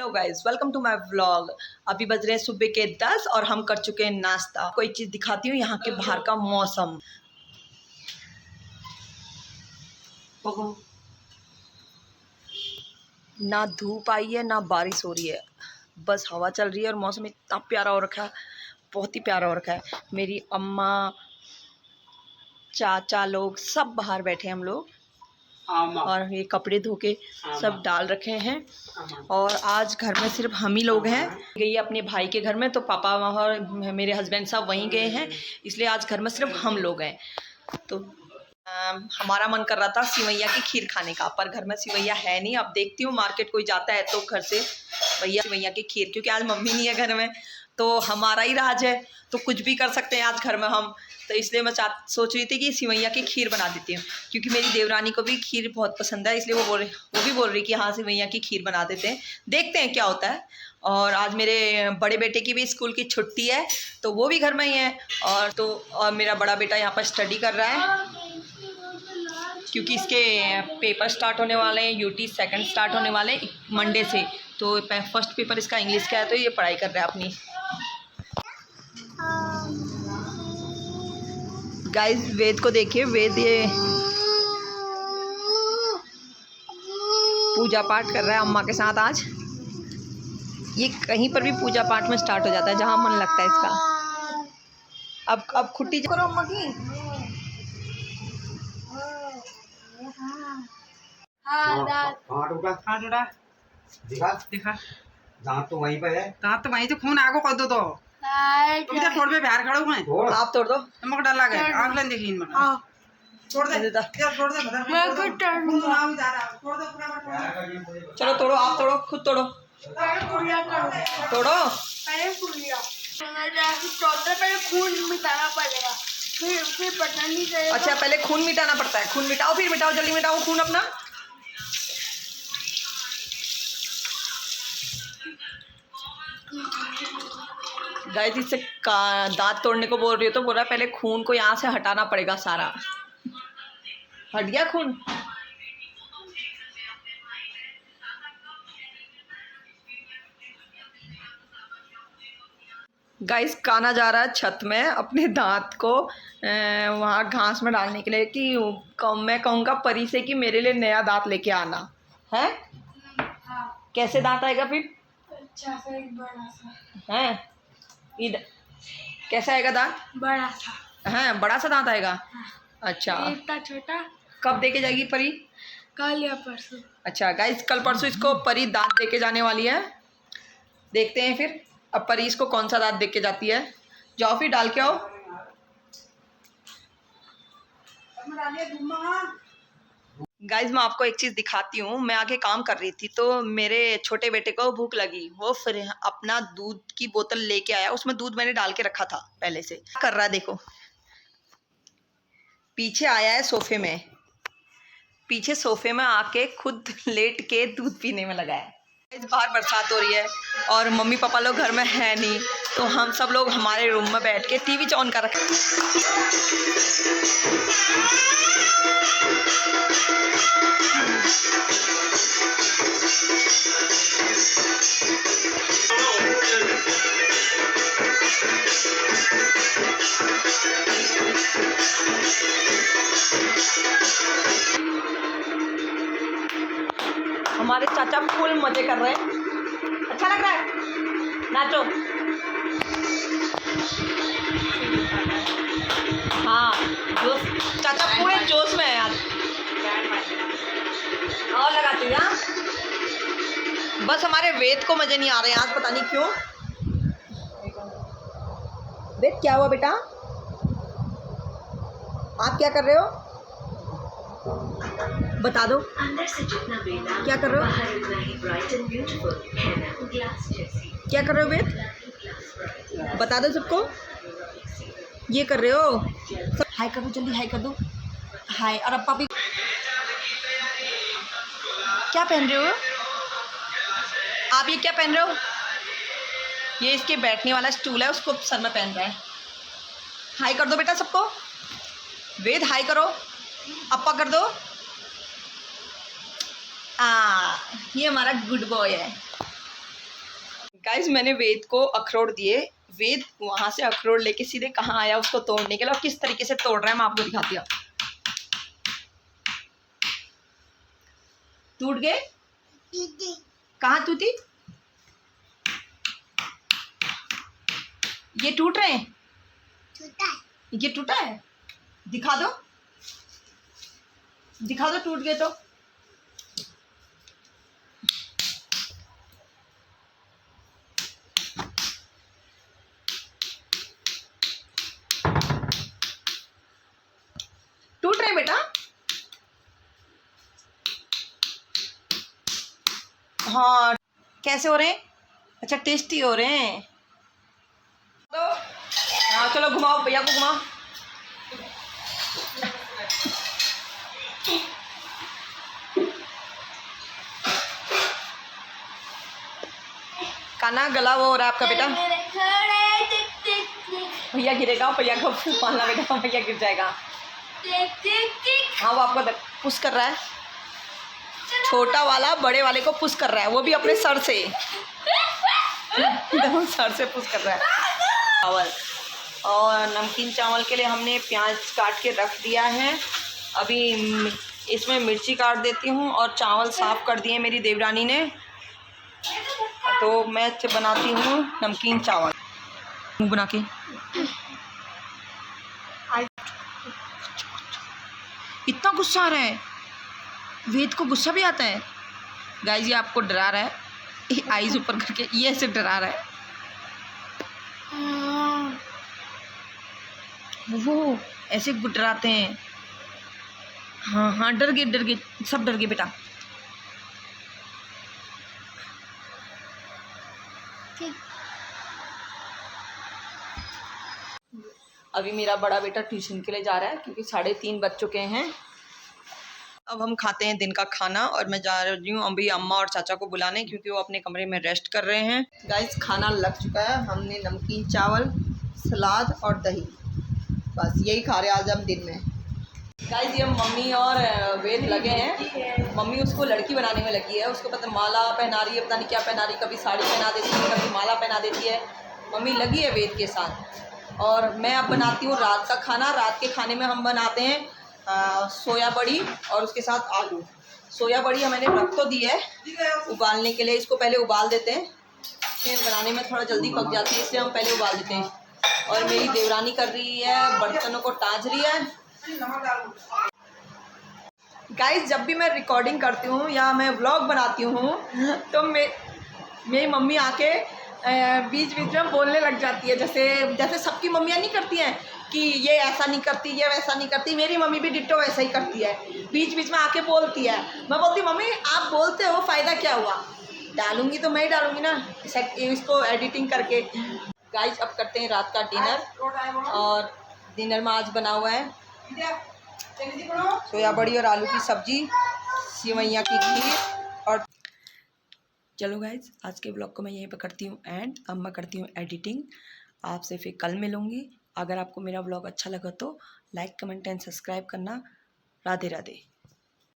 Hello guys, welcome to my vlog. अभी बज रहे हैं सुबह के 10 और हम कर चुके हैं नाश्ता। कोई चीज़ दिखाती हूँ यहाँ के बाहर का मौसम। ना धूप आई है ना बारिश हो रही है, बस हवा चल रही है और मौसम इतना प्यारा हो रखा है, बहुत ही प्यारा हो रखा है। मेरी अम्मा, चाचा लोग सब बाहर बैठे हैं, हम लोग, और ये कपड़े धो के सब डाल रखे हैं। और आज घर में सिर्फ हम ही लोग हैं। गई अपने भाई के घर में, तो पापा और मेरे हस्बैंड साहब वहीं गए हैं, इसलिए आज घर में सिर्फ हम लोग हैं। तो हमारा मन कर रहा था सिवैया की खीर खाने का, पर घर में सिवैया है नहीं। अब देखती हूँ, मार्केट कोई जाता है तो घर से भैया सिवैया की खीर, क्योंकि आज मम्मी नहीं है घर में, तो हमारा ही राज है, तो कुछ भी कर सकते हैं आज घर में हम। तो इसलिए मैं सोच रही थी कि सिवैया की खीर बना देती हूँ, क्योंकि मेरी देवरानी को भी खीर बहुत पसंद है, इसलिए वो भी बोल रही कि हाँ सिवैया की खीर बना देते हैं, देखते हैं क्या होता है। और आज मेरे बड़े बेटे की भी स्कूल की छुट्टी है, तो वो भी घर में ही है। और मेरा बड़ा बेटा यहाँ पर स्टडी कर रहा है, क्योंकि इसके पेपर स्टार्ट होने वाले हैं, यूटी सेकंड स्टार्ट होने वाले हैं मंडे से। तो फर्स्ट पेपर इसका इंग्लिश का है, तो ये पढ़ाई कर रहा है अपनी। गाइस, वेद को देखिए, वेद ये पूजा पाठ कर रहा है अम्मा के साथ। आज ये कहीं पर भी पूजा पाठ में स्टार्ट हो जाता है, जहाँ मन लगता है इसका। अब खुट्टी करो अम्मा की। दिखा दांत तो वहीं पे है। दांत तो वहीं से खून आगो कर दो तो तुम तो छोड़ पे बाहर खड़ो मैं। आप तोड़ दो, हमको डर लगे आग लेन देखी इनमें। छोड़ दे यार, छोड़ दे बता। मैं कुछ नाम जा रहा, छोड़ दे पूरा। चलो तोड़ो, आप तोड़ो, खुद तोड़ो, तोड़ो। पहले खून मिटाना पड़ेगा, फिर पता नहीं चलेगा। अच्छा, पहले खून मिटाना पड़ता है। खून मिटाओ, फिर मिटाओ, जल्दी मिटाओ खून अपना। गाइस, इससे दांत तोड़ने को बोल रही हो तो बोल रहा है पहले खून को यहाँ से हटाना पड़ेगा सारा। हट गया खून। गाइस, काना जा रहा है छत में अपने दांत को वहाँ घास में डालने के लिए, कि मैं कहूँगा परी से कि मेरे लिए नया दांत लेके आना है। कैसे दांत आएगा फिर? अच्छा सा, एक बड़ा सा है। इधर कैसा आएगा दांत? बड़ा सा है, बड़ा सा दांत आएगा। हाँ। अच्छा, इतना छोटा कब देके जाएगी परी? कल या परसों। अच्छा गाइस, कल परसों इसको परी दांत देके जाने वाली है। देखते हैं फिर अब परी इसको कौन सा दांत देके जाती है। जाओ फिर डाल के आओ। गाइज, मैं आपको एक चीज़ दिखाती हूँ। मैं आगे काम कर रही थी, तो मेरे छोटे बेटे को भूख लगी, वो फिर अपना दूध की बोतल लेके आया। उसमें दूध मैंने डाल के रखा था पहले से। क्या कर रहा है देखो, पीछे आया है सोफे में, पीछे सोफे में आके खुद लेट के दूध पीने में लगा है। इस बार बरसात हो रही है और मम्मी पापा लोग घर में है नहीं, तो हम सब लोग हमारे रूम में बैठ के टीवी ऑन कर रखे। हमारे चाचा फुल मजे कर रहे हैं, अच्छा लग रहा है, नाचो। हाँ, जोश, चाचा पूरे जोश में है आज। और लगाती हूँ यार, बस हमारे वेद को मजे नहीं आ रहे हैं आज, पता नहीं क्यों। वेद, क्या हुआ बेटा? आप क्या कर रहे हो? बता दो, अंदर से जितना बेदाग क्या कर रहे हो? बाहर उतना ही ब्राइट एंड ब्यूटीफुल है ना, ग्लास जैसी। क्या कर रहे हो वेद? बता दो सबको, ये कर रहे हो। हाय कर दो, जल्दी हाय कर दो, हाय। और अब पापी क्या पहन रहे हो आप? ये क्या पहन रहे हो? ये इसके बैठने वाला स्टूल है, उसको सर में पहन रहा है। हाय कर दो बेटा सबको। वेद हाय करो, अप्पा कर दो। ये हमारा गुड बॉय है। गाइस मैंने वेद को अखरोट दिए। वेद वहां से अखरोट लेके सीधे कहाँ आया उसको तोड़ने के लिए, और किस तरीके से तोड़ रहा है मैं आपको दिखाती हूँ। टूट गए? कहाँ टूटी? ये टूट रहे हैं? ये टूटा है? दिखा दो, दिखा दो टूट गए तो। टूट रहे बेटा? हाँ कैसे हो रहे हैं? अच्छा टेस्टी हो रहे हैं तो। हाँ चलो घुमाओ, भैया को घुमाओ। काना गला वो हो रहा है आपका बेटा। भैया गिरेगा, भैया को पालना बेटा, भैया गिर जाएगा। हाँ वो आपको पुश कर रहा है, छोटा वाला बड़े वाले को पुश कर रहा है, वो भी अपने सर से सर से पुश कर रहा है। चावल और नमकीन चावल के लिए हमने प्याज काट के रख दिया है। अभी इसमें मिर्ची काट देती हूँ, और चावल साफ़ कर दिए मेरी देवरानी ने, तो मैं बनाती हूँ नमकीन चावल बना के। इतना गुस्सा आ रहा है वेद को, गुस्सा भी आता है गाइस। ये आपको डरा रहा है, ये आईज ऊपर करके ये ऐसे डरा रहा है। वो ऐसे डराते हैं। हाँ हाँ डर गए, सब डर गए बेटा। अभी मेरा बड़ा बेटा ट्यूशन के लिए जा रहा है क्योंकि 3:30 बज चुके हैं। अब हम खाते हैं दिन का खाना, और मैं जा रही हूँ अभी अम्मा और चाचा को बुलाने क्योंकि वो अपने कमरे में रेस्ट कर रहे हैं। गाइस खाना लग चुका है, हमने नमकीन चावल, सलाद और दही, बस यही खा रहे हैं आज हम दिन में। गाइस ये मम्मी और वेद लगे हैं। मम्मी उसको लड़की बनाने में लगी है, उसको पता माला पहना रही है, पता नहीं क्या पहना रही है, कभी साड़ी पहना देती है, कभी माला पहना देती है। मम्मी लगी है वेद के साथ। और मैं अब बनाती हूँ रात का खाना। रात के खाने में हम बनाते हैं सोया बड़ी और उसके साथ आलू। सोया बड़ी मैंने रख तो दी है उबालने के लिए, इसको पहले उबाल देते हैं, फिर बनाने में थोड़ा जल्दी पक जाती है इसलिए हम पहले उबाल देते हैं। और मेरी देवरानी कर रही है बर्तनों को टाँज रही है। गाइस जब भी मैं रिकॉर्डिंग करती हूँ या मैं व्लॉग बनाती हूँ तो मेरी मम्मी आके बीच बीच में बोलने लग जाती है, जैसे सबकी मम्मियाँ नहीं करती हैं कि ये ऐसा नहीं करती, ये वैसा नहीं करती। मेरी मम्मी भी डिट्टो वैसा ही करती है, बीच बीच में आके बोलती है। मैं बोलती मम्मी आप बोलते हो फ़ायदा क्या हुआ, डालूंगी तो मैं ही डालूंगी ना इसको एडिटिंग करके। गाइस अब करते हैं रात का डिनर, और डिनर में आज बना हुआ है सोया बड़ी और आलू की सब्जी, सेवैयाँ की खीर। और चलो गाइज आज के ब्लॉग को मैं यहीं पर करती हूँ एंड। अब मैं करती हूँ एडिटिंग। आपसे फिर कल मिलूँगी। अगर आपको मेरा ब्लॉग अच्छा लगा तो लाइक कमेंट एंड सब्सक्राइब करना। राधे राधे।